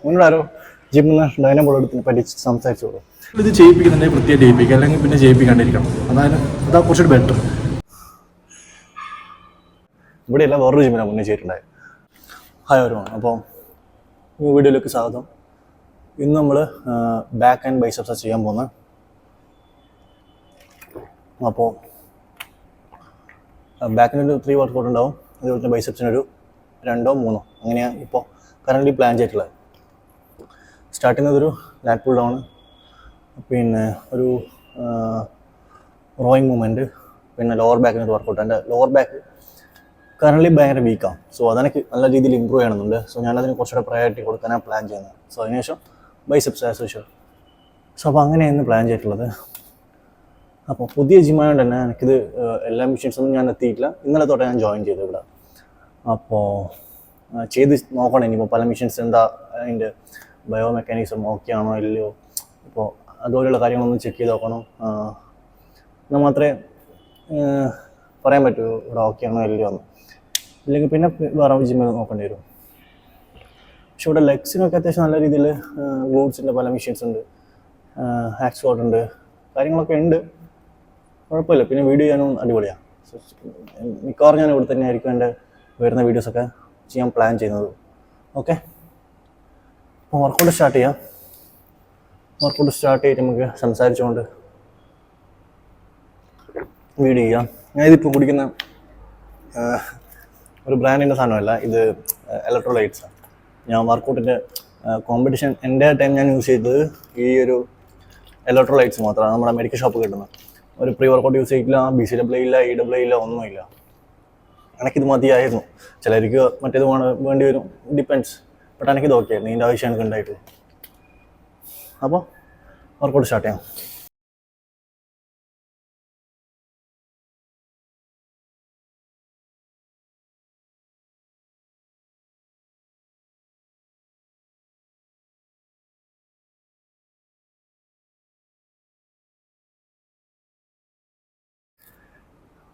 മുന്നോട്ടാരോ ജിമ്മിൽ നിന്ന് ഡൈനബോൾ എടുത്ത് പഠിച്ച് സംസാരിച്ചോളൂ. ഇത് ചെയ്യിപ്പിക്കുന്നുണ്ടെങ്കിൽ പ്രത്യേകം ചെയ്യിപ്പിക്കുക, അല്ലെങ്കിൽ പിന്നെ ചെയ്യിപ്പിക്കാണ്ടിരിക്കണം. അതാ കുറച്ചുകൂടി ബെറ്റർ. ഇവിടെയല്ല വേറൊരു ജിമ്മിനാണ് മുന്നേ ചെയ്തിട്ടുണ്ടായത്. ഹായ് ഒരുമാണ്. അപ്പോൾ ഈ വീഡിയോയിലേക്ക് സ്വാഗതം. ഇന്ന് നമ്മൾ ബാക്ക് ആൻഡ് ബൈസെപ്സാണ് ചെയ്യാൻ പോകുന്നത്. അപ്പോൾ ബാക്കിനൊരു 3 വർക്കൗട്ട് ഉണ്ടാവും, അതുപോലെ തന്നെ ബൈസെപ്സിനൊരു 2 or 3 അങ്ങനെയാണ് ഇപ്പോൾ കറൻ്റ് പ്ലാൻ ചെയ്തിട്ടുള്ളത്. സ്റ്റാർട്ട് ചെയ്യുന്നതൊരു ലാറ്റ് പുൾ ഡൗൺ, പിന്നെ ഒരു റോയിങ് മൂവ്മെൻറ്റ്, പിന്നെ ലോവർ ബാക്കിനൊരു വർക്കൗട്ട്. എൻ്റെ ലോവർ ബാക്ക് കറൻ്റ് ഭയങ്കര വീക്കാണ്. സോ അതെനിക്ക് നല്ല രീതിയിൽ ഇമ്പ്രൂവ് ചെയ്യണമെന്നുണ്ട്. സോ ഞാനതിന് കുറച്ചുകൂടെ പ്രയോറിറ്റി കൊടുക്കാനാണ് പ്ലാൻ ചെയ്യുന്നത്. സോ അതിനുശേഷം ബൈസെപ്സ് ആസ് യൂഷ്വൽ. സോ അപ്പോൾ അങ്ങനെയാണ് പ്ലാൻ ചെയ്തിട്ടുള്ളത്. അപ്പോൾ പുതിയ ജിമ്മായതുകൊണ്ട് തന്നെ എനിക്കിത് എല്ലാ മെഷീൻസൊന്നും ഞാൻ എത്തിയിട്ടില്ല. ഇന്നലെ തൊട്ട് ഞാൻ ജോയിൻ ചെയ്തു ഇവിടെ. അപ്പോൾ ചെയ്ത് നോക്കണം ഇനിയിപ്പോൾ പല മെഷീൻസ് എന്താ അതിൻ്റെ ബയോ മെക്കാനിസം ഓക്കെ ആണോ ഇല്ലയോ, ഇപ്പോൾ അതുപോലെയുള്ള കാര്യങ്ങളൊന്നും ചെക്ക് ചെയ്ത് നോക്കണം. എന്നാൽ മാത്രമേ പറയാൻ പറ്റൂ ഇവിടെ ഓക്കെ ആണോ ഇല്ലയോ എന്ന്. ഇല്ലെങ്കിൽ പിന്നെ വേറെ ജിമ്മിൽ നോക്കേണ്ടി വരും. പക്ഷെ ഇവിടെ ലെഗ്സിനൊക്കെ അത്യാവശ്യം നല്ല രീതിയിൽ ഗ്ലൂട്ട്സിൻ്റെ പല മെഷീൻസ് ഉണ്ട്, ഹാക്ക് സ്ക്വാട്ട് ഉണ്ട്, കാര്യങ്ങളൊക്കെ ഉണ്ട്, കുഴപ്പമില്ല. പിന്നെ വീഡിയോ ചെയ്യാനും അടിപൊളിയാണ്. മിക്കവാറും ഞാൻ ഇവിടെ തന്നെ ആയിരിക്കും എൻ്റെ വരുന്ന വീഡിയോസൊക്കെ ചെയ്യാൻ പ്ലാൻ ചെയ്യുന്നത്. ഓക്കെ, അപ്പോൾ വർക്കൗട്ട് സ്റ്റാർട്ട് ചെയ്യാം. വർക്കൗട്ട് സ്റ്റാർട്ട് ചെയ്തിട്ട് നമുക്ക് സംസാരിച്ചുകൊണ്ട് വീഡിയോ ചെയ്യാം. ഞാനിതിപ്പോൾ കുടിക്കുന്ന ഒരു ബ്രാൻഡിൻ്റെ സാധനമല്ല, ഇത് ഇലക്ട്രോലൈറ്റ്സാണ്. ഞാൻ വർക്കൗട്ടിൻ്റെ കോമ്പറ്റീഷൻ എൻ്റെ ടൈം ഞാൻ യൂസ് ചെയ്തത് ഈ ഒരു ഇലക്ട്രോലൈറ്റ്സ് മാത്രമാണ്. നമ്മുടെ മെഡിക്കൽ ഷോപ്പ് കിട്ടുന്നത്. ഒരു പ്രീ വർക്കൗട്ട് യൂസ് ചെയ്തിട്ടില്ല, BCAA ഇല്ല, EAA ഇല്ല, ഒന്നുമില്ല. എനിക്കിത് മതിയായിരുന്നു. ചിലർക്ക് മറ്റേത് വേണ്ടി വരും, ഡിപ്പെൻഡ്സ്. ബട്ട് എനിക്കിത് ഓക്കെ ആയിരുന്നു. ഇതിൻ്റെ ആവശ്യം എനിക്ക് ഉണ്ടായിട്ടുള്ളൂ. അപ്പോൾ വർക്കൗട്ട് സ്റ്റാർട്ട് ചെയ്യാം.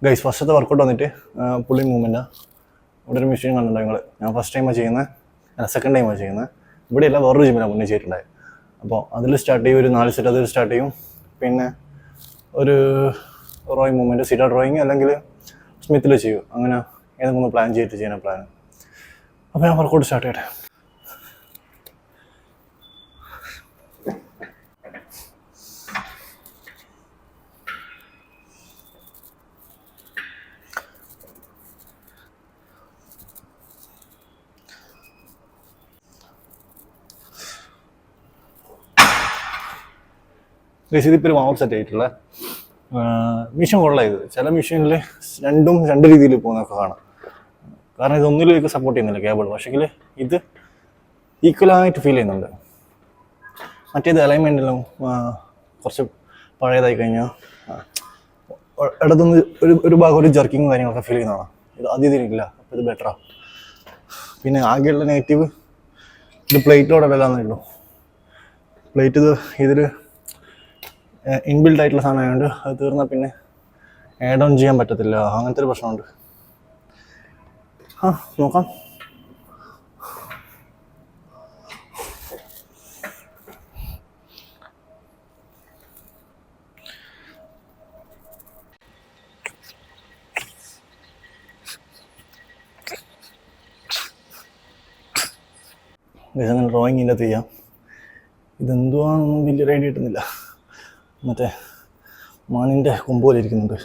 ഗൈസ്, ഫസ്റ്റത്തെ വർക്കൗട്ട് വന്നിട്ട് പുള്ളിങ് മൂവ്മെൻറ്റാണ്. ഇവിടെ ഒരു മെഷീൻ കണ്ടിട്ടുണ്ടോ നിങ്ങൾ? ഞാൻ ഫസ്റ്റ് ടൈമാണ് ചെയ്യുന്നത്, അല്ല സെക്കൻഡ് ടൈമാണ് ചെയ്യുന്നത്. ഇവിടെയല്ല വേറൊരു ജിമ്മിനാണ് മുന്നേ ചെയ്തിട്ടുണ്ടായത്. അപ്പോൾ അതിൽ സ്റ്റാർട്ട് ചെയ്യും, ഒരു 4 സെറ്റ് അതിൽ സ്റ്റാർട്ട് ചെയ്യും. പിന്നെ ഒരു റോയിങ് മൂവ്മെൻറ്റ്, സീറ്റർ ഡ്രോയിങ് അല്ലെങ്കിൽ സ്മിത്തിൽ ചെയ്യും. അങ്ങനെ ഏതെങ്കിലും ഒന്ന് പ്ലാൻ ചെയ്തിട്ട് ചെയ്യുന്ന പ്ലാൻ. അപ്പോൾ ഞാൻ വർക്കൗട്ട് സ്റ്റാർട്ട് ചെയ്യട്ടെ. ഇതിപ്പോൾ ഒരു വാം സെറ്റ് ആയിട്ടുള്ള മെഷീൻ കൊള്ളാം. ഇത് ചില മെഷീനിൽ രണ്ടും 2 രീതിയിൽ പോകുന്നതൊക്കെ കാണാം. കാരണം ഇതൊന്നിലേക്ക് സപ്പോർട്ട് ചെയ്യുന്നില്ല കേബിൾ. പക്ഷേങ്കിൽ ഇത് ഈക്വലായിട്ട് ഫീൽ ചെയ്യുന്നുണ്ട്. മറ്റേത് അലൈൻമെൻറ്റിലും കുറച്ച് പഴയതായി കഴിഞ്ഞാൽ ഇടത്തുനിന്ന് ഒരു ഭാഗം ഒരു ജർക്കിങ്ങും കാര്യങ്ങളൊക്കെ ഫീൽ ചെയ്യുന്നതാണ്. ഇത് അതിഥിയില്ല. അപ്പോൾ ഇത് ബെറ്ററാണ്. പിന്നെ ആകെയുള്ള നെഗറ്റീവ് ഇത് പ്ലേറ്റോടല്ലാന്നേ ഉള്ളൂ. പ്ലേറ്റ് ഇതിൽ ഇൻബിൽഡ് ആയിട്ടുള്ള സാധനം ആയതുകൊണ്ട് അത് തീർന്നാൽ പിന്നെ ആഡ് ഓൺ ചെയ്യാൻ പറ്റത്തില്ല. അങ്ങനത്തെ ഒരു പ്രശ്നമുണ്ട്. നോക്കാം. അങ്ങനെ ഡ്രോയിങ് ഇതിൻ്റെ ചെയ്യാം. ഇതെന്തുവാണെന്നൊന്നും വലിയ ഐഡിയ കിട്ടുന്നില്ല. മറ്റേ മാനിൻ്റെ കൊമ്പോലെ ഇരിക്കുന്നുണ്ട്.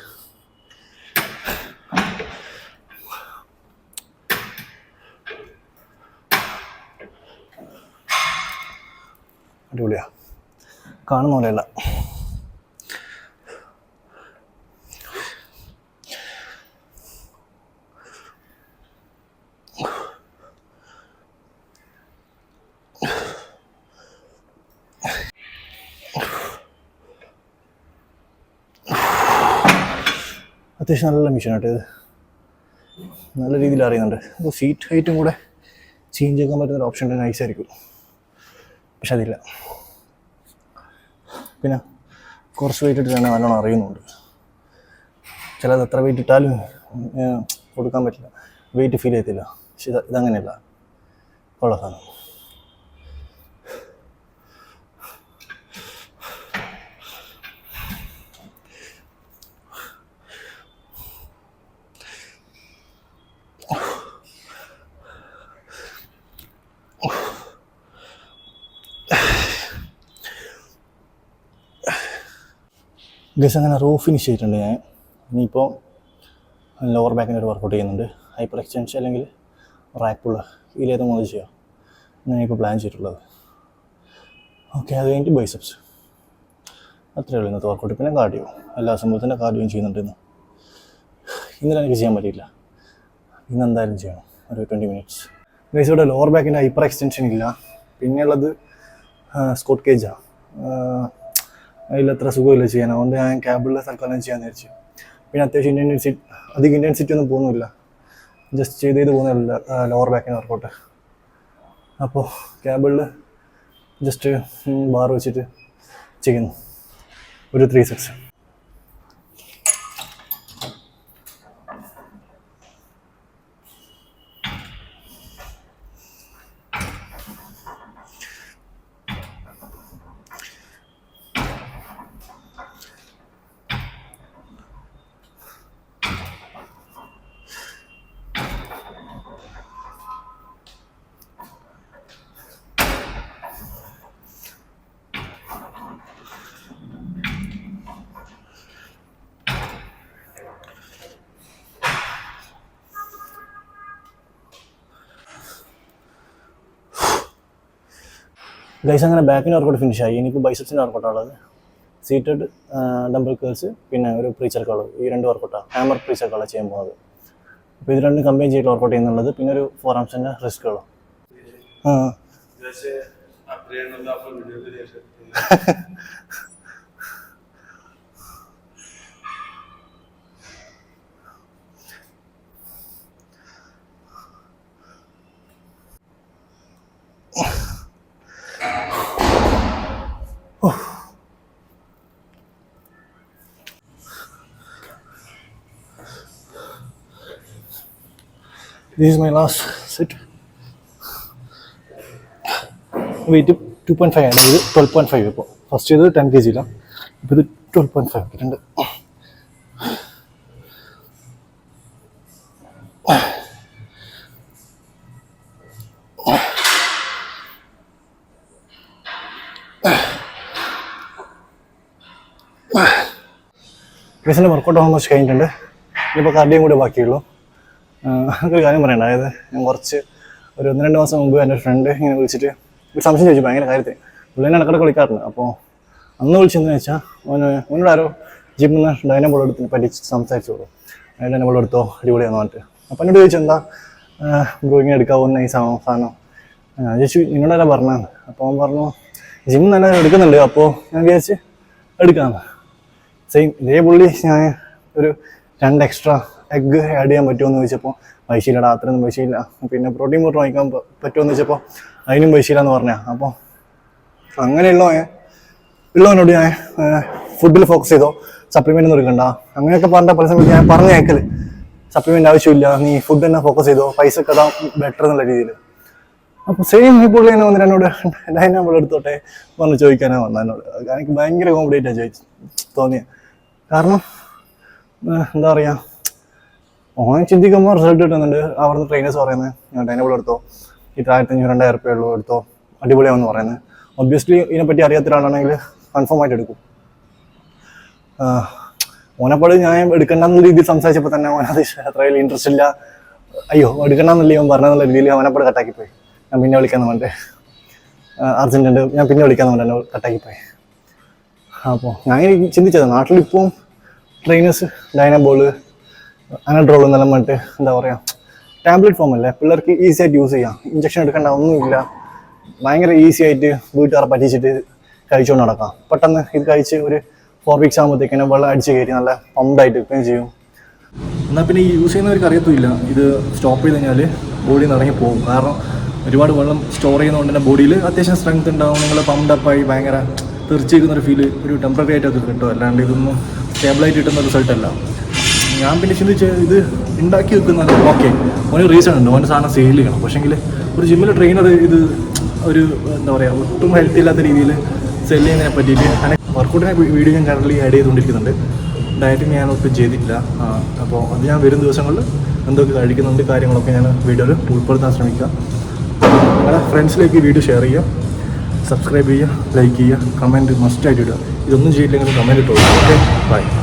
അടിപൊളിയാ, കാണുന്ന പോലെയല്ല. അത്യാവശ്യം നല്ല മെഷീനായിട്ട് ഇത് നല്ല രീതിയിൽ അറിയുന്നുണ്ട്. അപ്പോൾ സീറ്റ് ഹൈറ്റും കൂടെ ചേഞ്ച് ചെയ്യാൻ പറ്റുന്നൊരു ഓപ്ഷൻ ഉണ്ടെങ്കിൽ നൈസായിരിക്കും. പക്ഷെ അതില്ല. പിന്നെ കുറച്ച് വെയിറ്റ് ഇട്ട് തന്നെ നല്ലോണം അറിയുന്നുണ്ട്. ചിലത് എത്ര വെയിറ്റ് ഇട്ടാലും കൊടുക്കാൻ പറ്റില്ല, വെയിറ്റ് ഫീൽ ചെയ്യത്തില്ല. പക്ഷെ ഇതങ്ങനെയല്ല, കൊള്ള സാധനം. ഗസ് അങ്ങനെ റോ ഫിനിഷ് ചെയ്തിട്ടുണ്ട് ഞാൻ. ഇനിയിപ്പോൾ ലോവർ ബാക്കിൻ്റെ ഒരു വർക്കൗട്ട് ചെയ്യുന്നുണ്ട്. ഹൈപ്പർ എക്സ്റ്റൻഷൻ അല്ലെങ്കിൽ റാക്ക് പുള്ള്, ഇതിലേത് മോദി ചെയ്യാം എന്നാണ് ഇപ്പോൾ പ്ലാൻ ചെയ്തിട്ടുള്ളത്. ഓക്കെ, അത് കഴിഞ്ഞിട്ട് ബൈസെപ്സ്. അത്രയേ ഉള്ളൂ ഇന്നത്തെ വർക്കൗട്ട്. പിന്നെ കാർഡിയോ, എല്ലാ സംഭവത്തിൻ്റെ കാർഡിയോയും ചെയ്യുന്നുണ്ട് ഇന്നലെ എനിക്ക് ചെയ്യാൻ പറ്റിയില്ല, ഇന്ന് എന്തായാലും ചെയ്യണം ഒരു 20 മിനിറ്റ്സ്. ഗൈസ്, ഇവിടെ ലോവർ ബാക്കിൻ്റെ ഹൈപ്പർ എക്സ്റ്റൻഷൻ ഇല്ല. പിന്നെയുള്ളത് സ്കോട്ട് കേജാണ്. അതിലത്ര സുഖമില്ല ചെയ്യാൻ, അതുകൊണ്ട് ഞാൻ ക്യാബിളിലെ തൽക്കാലം ചെയ്യാമെന്ന് വിചാരിച്ചു. പിന്നെ അത്യാവശ്യം അധികം ഇൻറ്റൻസിറ്റി ഒന്നും പോകുന്നില്ല, ജസ്റ്റ് ചെയ്ത് പോകുന്നില്ല ലോവർ ബാക്കിൻ്റെ വർക്കൗട്ട്. അപ്പോൾ ക്യാബിളിൽ ജസ്റ്റ് ബാർ വെച്ചിട്ട് ചെയ്യുന്നു ഒരു 3 സെറ്റ്സ്. ഗൈസ്, അങ്ങനെ ബാക്കിൻ്റെ വർക്കൗട്ട് ഫിനിഷായി. എനിക്ക് ബൈസെപ്സിൻ്റെ വർക്കൗട്ടാണുള്ളത്. സീറ്റഡ് ഡംബിൾ കേൾസ്, പിന്നെ ഒരു പ്രീച്ചർ കളർ. ഈ 2 വർക്കൗട്ടാണ്, ഹാമർ പ്രീച്ചർ കളർ ചെയ്യാൻ പോകുന്നത്. അപ്പോൾ ഇത് 2 കമ്പൈൻ ചെയ്തിട്ട് വർക്കൗട്ട് ചെയ്യുന്നുള്ളത്. പിന്നെ ഒരു 4 ആംസിൻ്റെ wrist curl. This is my last set. Weight 2.5 ആണ്. ഇത് 12.5 ഇപ്പോൾ. ഫസ്റ്റ് ചെയ്തത് 10 kg ഇല്ല, ഇപ്പോൾ ഇത് 12.5 ആക്കിയിട്ടുണ്ട്. ബേസിൻ്റെ വർക്കൗട്ട് ഓൾമോസ്റ്റ് കഴിഞ്ഞിട്ടുണ്ട്. ഇനിയിപ്പോൾ കാർഡിയും കൂടെ ബാക്കിയുള്ളൂ. ഒരു കാര്യം പറയണ്ട, അതായത് ഞാൻ ഒരു 1-2 മാസം മുമ്പ് എൻ്റെ ഫ്രണ്ട് ഇങ്ങനെ വിളിച്ചിട്ട് ഒരു സംശയം ചോദിച്ചു, ഭയങ്കര കാര്യത്തിൽ. പുള്ളിനെ ഇടക്കിടക്ക് വിളിക്കാറുണ്ട്. അപ്പോൾ അന്ന് വിളിച്ചെന്ന് വെച്ചാൽ അവനോട് ആരോ ജിമ്മിൽ നിന്ന് ഡൈനബോൾ എടുത്ത് പറ്റിച്ച് സംസാരിച്ചോളൂ. ഡൈനബോൾ എടുത്തോ അടിപൊളിയാന്ന് പറഞ്ഞിട്ട്. അപ്പോൾ എന്നോട് ചോദിച്ചു, എന്താ ബ്രോ ഇങ്ങനെ എടുക്കാവോ, നൈസാണോ സാധനം? ഞാൻ ചോദിച്ചു, നിങ്ങളെല്ലാം പറഞ്ഞാണ്. അപ്പോൾ അവൻ പറഞ്ഞു, ജിം നല്ല എടുക്കുന്നുണ്ട്, അപ്പോൾ ഞാൻ വിചാരിച്ച് എടുക്കാമെന്ന്. സെയിം ഇതേ പുള്ളി ഞാൻ ഒരു 2 എക്സ്ട്രാ എഗ്ഗ് ആഡ് ചെയ്യാൻ പറ്റുമെന്ന് ചോദിച്ചപ്പോൾ പൈസയില്ലടാ, അത്രയൊന്നും പൈസയില്ല. പിന്നെ പ്രോട്ടീൻ പൗഡർ വാങ്ങിക്കാൻ പറ്റുമെന്ന് വെച്ചപ്പോൾ അതിനും പൈസയില്ല എന്ന് പറഞ്ഞാൽ. അപ്പോൾ ഉള്ളവനോട് ഞാൻ ഫുഡിൽ ഫോക്കസ് ചെയ്തോ, സപ്ലിമെൻ്റ് ഒന്നും എടുക്കണ്ട അങ്ങനെയൊക്കെ പറഞ്ഞ പല സമയത്ത് ഞാൻ പറഞ്ഞ കേൾക്കൽ, സപ്ലിമെൻ്റ് ആവശ്യമില്ല, നീ ഫുഡ് തന്നെ ഫോക്കസ് ചെയ്തോ, പൈസ ഒക്കെ അതാ ബെറ്റർ എന്നുള്ള രീതിയിൽ. അപ്പോൾ സെയിം ഈ പുള്ളി തന്നെ വന്നിട്ട് എന്നോട് ഡൈനാബോൾ എടുത്തോട്ടെ പറഞ്ഞ് ചോദിക്കാനാണ് വന്നത് എന്നോട്. എനിക്ക് ഭയങ്കര കോമഡിയായിട്ടാണ് തോന്നിയത്. കാരണം എന്താ പറയുക, ഓൻ ചിന്തിക്കുമ്പോൾ റിസൾട്ട് കിട്ടുന്നുണ്ട്. അവിടുന്ന് ട്രെയിനേഴ്സ് പറയുന്നത്, ഞാൻ ഡൈനബോൾ എടുത്തോ, ഇത് 1500-2000 രൂപ ഉള്ളൂ, എടുത്തോ അടിപൊളിയാണെന്ന് പറയുന്നത്. ഒബ്വിയസ്ലി ഇതിനെപ്പറ്റി അറിയാത്ത ഒരാളാണെങ്കിൽ കൺഫേം ആയിട്ട് എടുക്കും. ഓനെപ്പോൾ ഞാൻ എടുക്കണ്ടെന്ന രീതിയിൽ സംസാരിച്ചപ്പോൾ തന്നെ ഓനത് അത്രയും ഇൻട്രസ്റ്റ് ഇല്ല, അയ്യോ എടുക്കണമെന്നില്ല അവൻ പറഞ്ഞെന്നുള്ള രീതിയിൽ അവനെപ്പോൾ കട്ടാക്കിപ്പോയി. ഞാൻ പിന്നെ വിളിക്കാമെന്ന് പറഞ്ഞിട്ട് അർജൻറ്റുണ്ട്, ഞാൻ പിന്നെ വിളിക്കാമെന്ന് പറഞ്ഞിട്ട് എന്നെ കട്ടാക്കിപ്പോയി. അപ്പോൾ ഞാൻ ചിന്തിച്ചത്, നാട്ടിലിപ്പം ട്രെയിനേഴ്സ് ഡൈനബോള് അനഡ്രോൾ എന്നെല്ലാം പറഞ്ഞിട്ട് എന്താ പറയുക, ടാബ്ലറ്റ് ഫോം അല്ലേ, പിള്ളേർക്ക് ഈസി ആയിട്ട് യൂസ് ചെയ്യാം, ഇഞ്ചക്ഷൻ എടുക്കേണ്ട ഒന്നുമില്ല, ഭയങ്കര ഈസി ആയിട്ട് വീട്ടുകാരെ പറ്റിച്ചിട്ട് കഴിച്ചുകൊണ്ട് നടക്കാം. പെട്ടെന്ന് ഇത് കഴിച്ച് ഒരു 4 വീക്സ് ആകുമ്പോഴത്തേക്കിനെ വെള്ളം അടിച്ച് കയറ്റി നല്ല പമ്പായിട്ട് ഇപ്പം ചെയ്യും. എന്നാൽ പിന്നെ ഈ യൂസ് ചെയ്യുന്നവർക്ക് അറിയത്തില്ല, ഇത് സ്റ്റോപ്പ് ചെയ്ത് കഴിഞ്ഞാൽ ബോഡി നിറങ്ങി പോകും. കാരണം ഒരുപാട് വെള്ളം സ്റ്റോർ ചെയ്യുന്നതുകൊണ്ട് തന്നെ ബോഡിയിൽ അത്യാവശ്യം സ്ട്രെങ്ത് ഉണ്ടാവും. നിങ്ങൾ പമ്പ്ഡപ്പായി ഭയങ്കര തെറിച്ചിരിക്കുന്നൊരു ഫീല് ഒരു ടെമ്പററി ആയിട്ടൊക്കെ കിട്ടും, അല്ലാണ്ട് ഇതൊന്നും സ്റ്റേബിളായിട്ട് കിട്ടുന്ന റിസൾട്ടല്ല. ഞാൻ പിന്നെ ചിന്തിച്ച് ഇത് ഉണ്ടാക്കി വെക്കുന്നത് ഓക്കെ, ഓന് റീസൺ ഉണ്ട്, ഓൻ്റെ സാധനം സെയിൽ ചെയ്യണം. പക്ഷേങ്കിൽ ഒരു ജിമ്മിലെ ട്രെയിനർ ഇത് ഒരു എന്താ പറയുക ഒട്ടും ഹെൽത്തി ഇല്ലാത്ത രീതിയിൽ സെല് ചെയ്യുന്നതിനെ പറ്റിയിട്ട് അങ്ങനെ വർക്കൗട്ടിനെ വീഡിയോ ഞാൻ കറൻറ്റ്ലി ആഡ് ചെയ്തുകൊണ്ടിരിക്കുന്നുണ്ട്. ഡയറ്റിങ് ഞാൻ ഒട്ടും ചെയ്തിട്ടില്ല. അപ്പോൾ അത് ഞാൻ വരും ദിവസങ്ങളിൽ എന്തൊക്കെ കഴിക്കുന്നുണ്ട് കാര്യങ്ങളൊക്കെ ഞാൻ വീഡിയോയിൽ ഉൾപ്പെടുത്താൻ ശ്രമിക്കാം. നിങ്ങളുടെ ഫ്രണ്ട്സിലേക്ക് വീഡിയോ ഷെയർ ചെയ്യുക. സബ്സ്ക്രൈബ് ചെയ്യുക, ലൈക്ക് ചെയ്യുക, കമൻറ്റ് മസ്റ്റായിട്ട് ഇടുക. ഇതൊന്നും ചെയ്യില്ലെങ്കിൽ കമൻറ്റ് ഇട്ടോളൂ. Okay, by.